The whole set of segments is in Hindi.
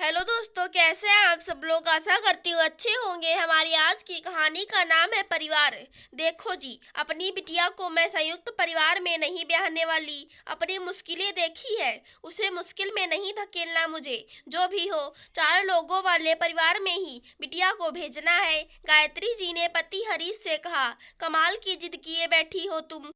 हेलो दोस्तों, कैसे हैं आप सब लोग। आशा करती हूँ अच्छे होंगे। हमारी आज की कहानी का नाम है परिवार। देखो जी, अपनी बिटिया को मैं संयुक्त परिवार में नहीं ब्याहने वाली। अपनी मुश्किलें देखी है, उसे मुश्किल में नहीं धकेलना मुझे। जो भी हो, 4 लोगों वाले परिवार में ही बिटिया को भेजना है। गायत्री जी ने पति हरीश से कहा। कमाल की जिद किए बैठी हो तुम।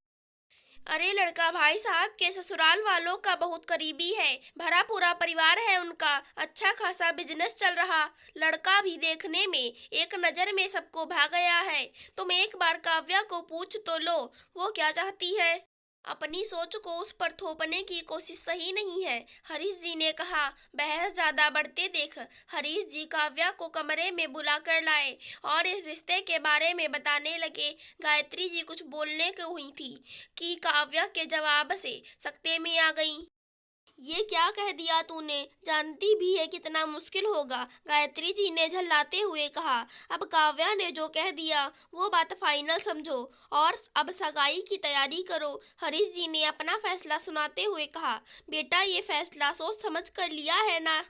अरे लड़का भाई साहब के ससुराल वालों का बहुत करीबी है, भरा पूरा परिवार है उनका, अच्छा खासा बिजनेस चल रहा। लड़का भी देखने में एक नज़र में सबको भा गया है। तुम एक बार काव्या को पूछ तो लो, वो क्या चाहती है। अपनी सोच को उस पर थोपने की कोशिश सही नहीं है, हरीश जी ने कहा। बहस ज्यादा बढ़ते देख हरीश जी काव्या को कमरे में बुला कर लाए और इस रिश्ते के बारे में बताने लगे। गायत्री जी कुछ बोलने को हुई थी कि काव्या के जवाब से सकते में आ गई। ये क्या कह दिया तूने, जानती भी है कितना मुश्किल होगा, गायत्री जी ने झल्लाते हुए कहा। अब काव्या ने जो कह दिया वो बात फाइनल समझो और अब सगाई की तैयारी करो। हरीश जी ने अपना फैसला सुनाते हुए कहा। बेटा, ये फैसला सोच समझ कर लिया है ना।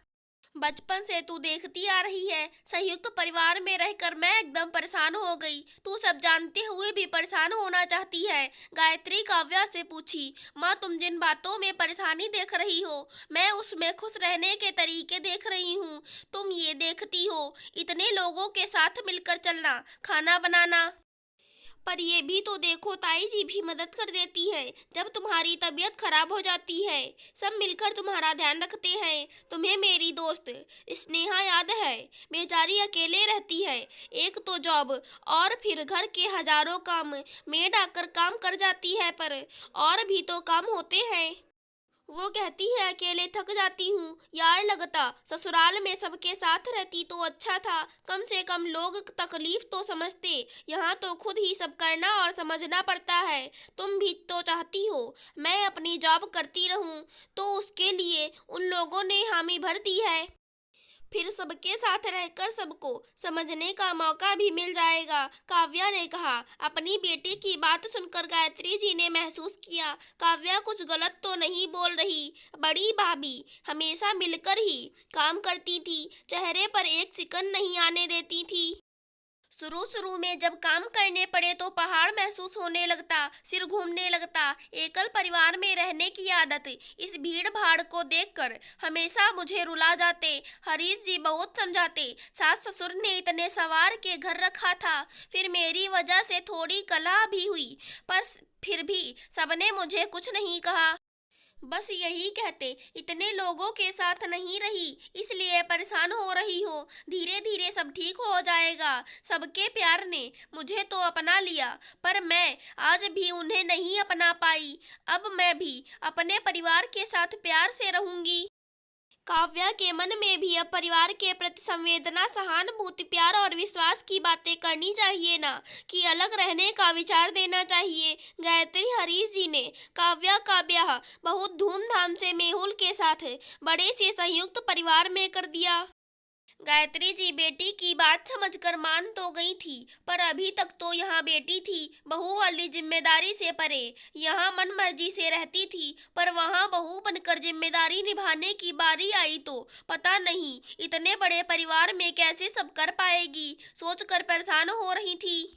बचपन से तू देखती आ रही है, संयुक्त परिवार में रहकर मैं एकदम परेशान हो गई। तू सब जानते हुए भी परेशान होना चाहती है, गायत्री काव्या से पूछी। माँ, तुम जिन बातों में परेशानी देख रही हो, मैं उसमें खुश रहने के तरीके देख रही हूँ। तुम ये देखती हो, इतने लोगों के साथ मिलकर चलना, खाना बनाना। पर ये भी तो देखो, ताई जी भी मदद कर देती है जब तुम्हारी तबीयत खराब हो जाती है। सब मिलकर तुम्हारा ध्यान रखते हैं। तुम्हें मेरी दोस्त स्नेहा याद है, बेचारी अकेले रहती है। एक तो जॉब और फिर घर के हजारों काम, मेड आकर काम कर जाती है, पर और भी तो काम होते हैं। वो कहती है अकेले थक जाती हूँ यार, लगता ससुराल में सबके साथ रहती तो अच्छा था, कम से कम लोग तकलीफ तो समझते। यहाँ तो खुद ही सब करना और समझना पड़ता है। तुम भी तो चाहती हो मैं अपनी जॉब करती रहूँ, तो उसके लिए उन लोगों ने हामी भर दी है। फिर सबके साथ रहकर सबको समझने का मौका भी मिल जाएगा, काव्या ने कहा। अपनी बेटी की बात सुनकर गायत्री जी ने महसूस किया काव्या कुछ गलत तो नहीं बोल रही। बड़ी भाभी हमेशा मिलकर ही काम करती थी, चेहरे पर एक सिकन नहीं आने देती थी। शुरू शुरू में जब काम करने पड़े तो पहाड़ महसूस होने लगता, सिर घूमने लगता। एकल परिवार में रहने की आदत इस भीड़ भाड़ को देखकर हमेशा मुझे रुला जाते। हरीश जी बहुत समझाते, सास ससुर ने इतने सवार के घर रखा था, फिर मेरी वजह से थोड़ी कलह भी हुई, पर फिर भी सबने मुझे कुछ नहीं कहा। बस यही कहते, इतने लोगों के साथ नहीं रही इसलिए परेशान हो रही हो, धीरे धीरे सब ठीक हो जाएगा। सबके प्यार ने मुझे तो अपना लिया, पर मैं आज भी उन्हें नहीं अपना पाई। अब मैं भी अपने परिवार के साथ प्यार से रहूंगी। काव्या के मन में भी अब परिवार के प्रति संवेदना, सहानुभूति, प्यार और विश्वास की बातें करनी चाहिए ना कि अलग रहने का विचार देना चाहिए। गायत्री हरीश जी ने काव्या का ब्याह बहुत धूमधाम से मेहुल के साथ बड़े से संयुक्त परिवार में कर दिया। गायत्री जी बेटी की बात समझकर मान तो गई थी, पर अभी तक तो यहाँ बेटी थी, बहू वाली जिम्मेदारी से परे। यहाँ मन मर्जी से रहती थी, पर वहाँ बहू बनकर जिम्मेदारी निभाने की बारी आई तो पता नहीं इतने बड़े परिवार में कैसे सब कर पाएगी, सोचकर परेशान हो रही थी।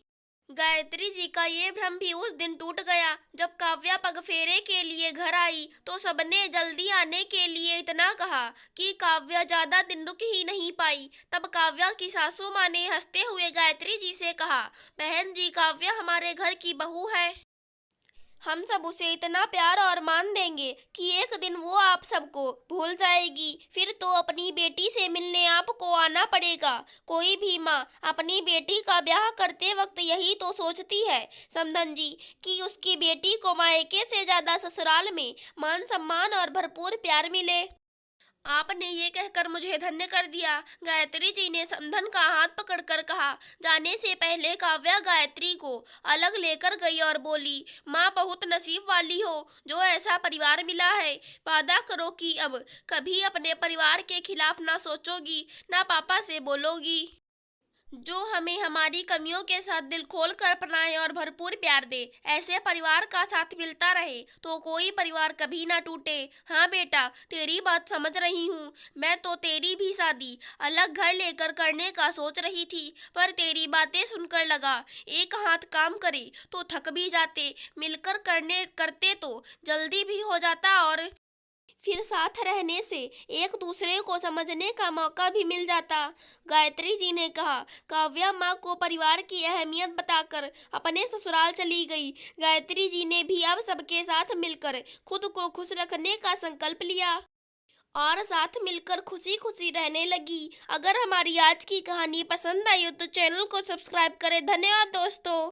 गायत्री जी का ये भ्रम भी उस दिन टूट गया जब काव्या पगफेरे के लिए घर आई तो सबने जल्दी आने के लिए इतना कहा कि काव्या ज्यादा दिन रुक ही नहीं पाई। तब काव्या की सासू माँ ने हंसते हुए गायत्री जी से कहा, बहन जी, काव्या हमारे घर की बहू है। हम सब उसे इतना प्यार और मान देंगे कि एक दिन वो आप सबको भूल जाएगी, फिर तो अपनी बेटी से मिलने आपको आना पड़ेगा। कोई भी माँ अपनी बेटी का ब्याह करते वक्त यही तो सोचती है समधन जी, कि उसकी बेटी को मायके से ज्यादा ससुराल में मान सम्मान और भरपूर प्यार मिले। आपने ये कहकर मुझे धन्य कर दिया, गायत्री जी ने समधन का हाथ पकड़कर कहा। जाने से पहले काव्या गायत्री को अलग लेकर गई और बोली, माँ, बहुत नसीब वाली हो जो ऐसा परिवार मिला है। वादा करो कि अब कभी अपने परिवार के खिलाफ ना सोचोगी, ना पापा से बोलोगी। जो हमें हमारी कमियों के साथ दिल खोल कर अपनाए और भरपूर प्यार दे। ऐसे परिवार का साथ मिलता रहे तो कोई परिवार कभी ना टूटे। हाँ बेटा, तेरी बात समझ रही हूँ। मैं तो तेरी भी शादी अलग घर लेकर करने का सोच रही थी, पर तेरी बातें सुनकर लगा एक हाथ काम करे तो थक भी जाते, मिलकर करते तो जल्दी भी हो जाता और फिर साथ रहने से एक दूसरे को समझने का मौका भी मिल जाता। गायत्री जी ने कहा। काव्या माँ को परिवार की अहमियत बताकर अपने ससुराल चली गई। गायत्री जी ने भी अब सबके साथ मिलकर खुद को खुश रखने का संकल्प लिया और साथ मिलकर खुशी खुशी रहने लगी। अगर हमारी आज की कहानी पसंद आई हो तो चैनल को सब्सक्राइब करें। धन्यवाद दोस्तों।